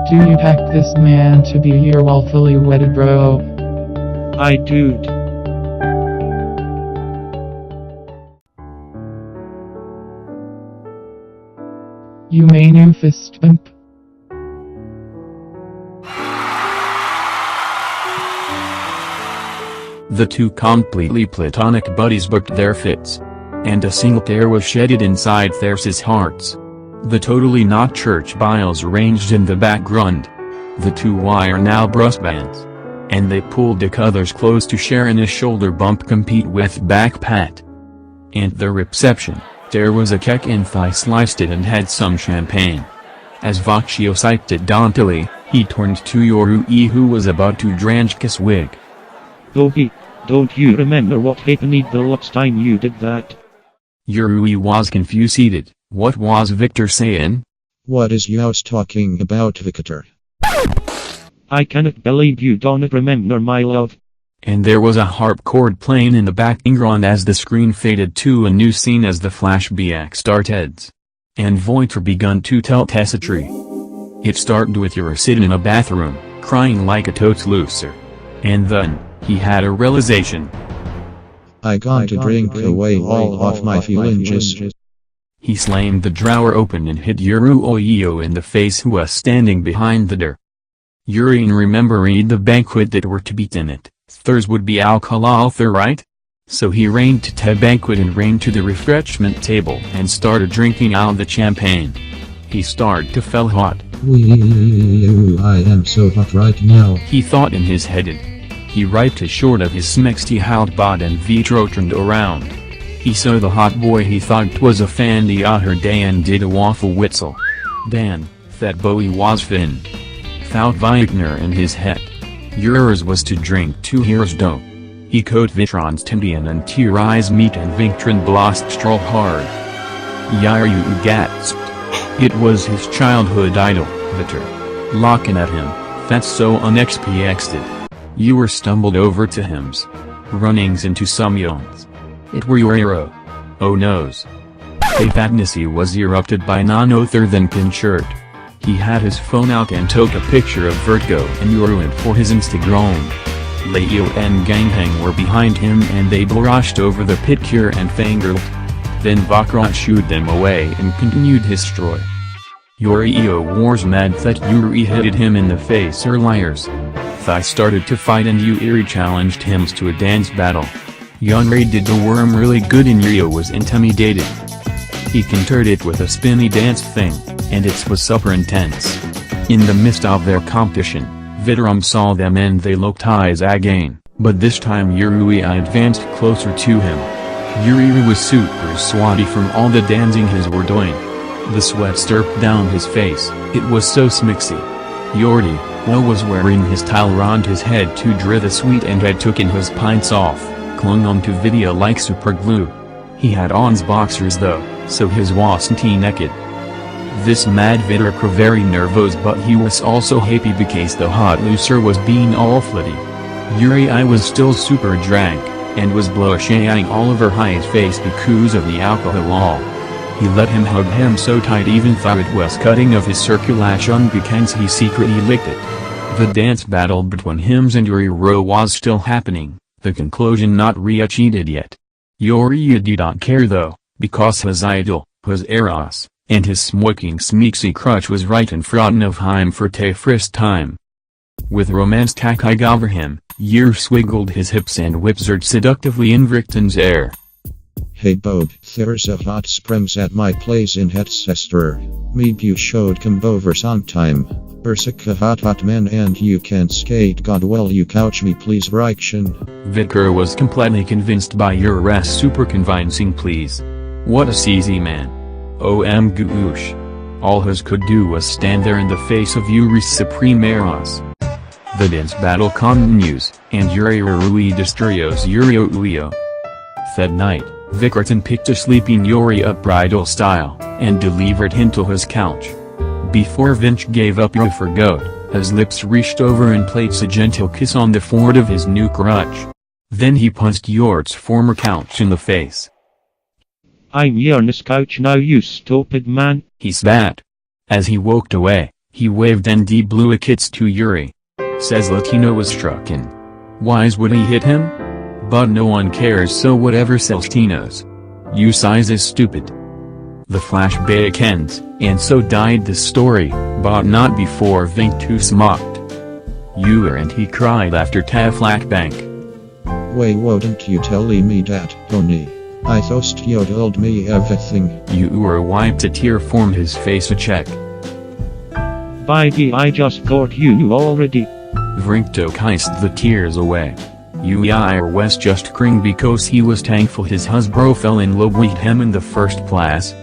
Do you pack this man to be here while fully wedded, bro? I do. You may new fist bump. The two completely platonic buddies booked their fits. And a single tear was shedded inside theirs hearts. The totally not church biles arranged in the background. The two are now brush bands. And they pulled each other's clothes to share in a shoulder bump compete with back pat. And the reception, there was a cake and thigh sliced it and had some champagne. As Vacchio sipped it daintily, he turned to Yorui who was about to drench his wig. Doggy, don't you remember what happened the last time you did that? Yorui was confused. What was Victor saying? What is youse talking about, Victor? I cannot believe you don't remember, my love. And there was a harpsichord playing in the background as the screen faded to a new scene as the flashback started. And Victor begun to tell tessitry. It started with Yuri sitting in a bathroom, crying like a totes loser. And then, he had a realization. I got to drink away all of my feelings. He slammed the drawer open and hit Yorui in the face who was standing behind the door. Yuri remembered the banquet that were to be in it. Thurs would be alcohol there, right? So he ran to the banquet and ran to the refreshment table and started drinking out the champagne. He started to feel hot. I am so hot right now. He thought in his head. He wiped his short of his smexty held bod and Vitro turned around. He saw the hot boy he thought 'twas a fan the other day and did a waffle whistle. Dan, that boy was fin. Thought Wagner in his head. Yours was to drink 2 years dough. He coat Vitron's Tindian and tear-eyes meat and Victron blast straw hard. Yaru gasped. It was his childhood idol, Victor. Looking at him, that's so unexpected. You stumbled over to hims. Runnings into some yawns. It were your hero. Oh noes. A fatnessy was erupted by none other than Pinchard. He had his phone out and took a picture of Vertigo and Yoruin for his Instagram. Leo and Ganghang were behind him and they brushed over the picture and fangirled. Then Vakrat shooed them away and continued his destroy. Yorio was mad that Yuri hit him in the face or liars. Thai started to fight and Yuri challenged him to a dance battle. Yunrei did the worm really good and Rio was intimidated. He countered it with a spinny dance thing, and it was super intense. In the midst of their competition, Vidram saw them and they looked eyes again, but this time Yuri advanced closer to him. Yuri was super sweaty from all the dancing he were doing. The sweat stirred down his face, it was so smixy. Yordi, who was wearing his towel around his head to dry the sweat and had taken his pints off, clung onto video like super glue. He had on boxers though, so his wasn't naked. This mad Vidar were very nervous but he was also happy because the hot loser was being all flitty. Yuri I was still super drank, and was blushing all over his face because of the alcohol. He let him hug him so tight even thought it was cutting of his circulation because he secretly licked it. The dance battle between him and Yuri was still happening, the conclusion not reached yet. Yuri did not care though, because his idol, his Eros, and his smoking smeeksy crutch was right in front of him for the first time. With romance tack over him, Yer swiggled his hips and whippered seductively in Victon's air. Hey Bob, there's a hot springs at my place in Hetzester. Maybe you should come over sometime. Ursika hot man and you can skate god well you couch me please Reichen. Vicar was completely convinced by your super convincing please. What a easy man. Goosh. All his could do was stand there in the face of Yuri's supreme eros. The dance battle continues, and Yuri Rui destroys Yurio Uyo. That night, Vickerton picked a sleeping Yuri up bridal style, and delivered him to his couch. Before Vinch gave up Yuri for good, his lips reached over and placed a gentle kiss on the forehead of his new crutch. Then he punched Yort's former couch in the face. I'm Yarn's couch now you stupid man, he spat. As he walked away, He waved and blew a kiss to Yuri. Says Latino was struck in. Why's would he hit him? But no one cares, so whatever Celestinos. You size is stupid. The flashback ends, and so died the story, but not before Victoot mocked. You and he cried after ta flashback. Why wouldn't you tell me that, Tony? I thought you told me everything. You wiped a tear from his face a check. By the I just thought you knew already. Victoot kissed the tears away. Yuri was just crying because he was thankful his husband fell in love with him in the first place.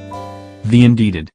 The indeeded.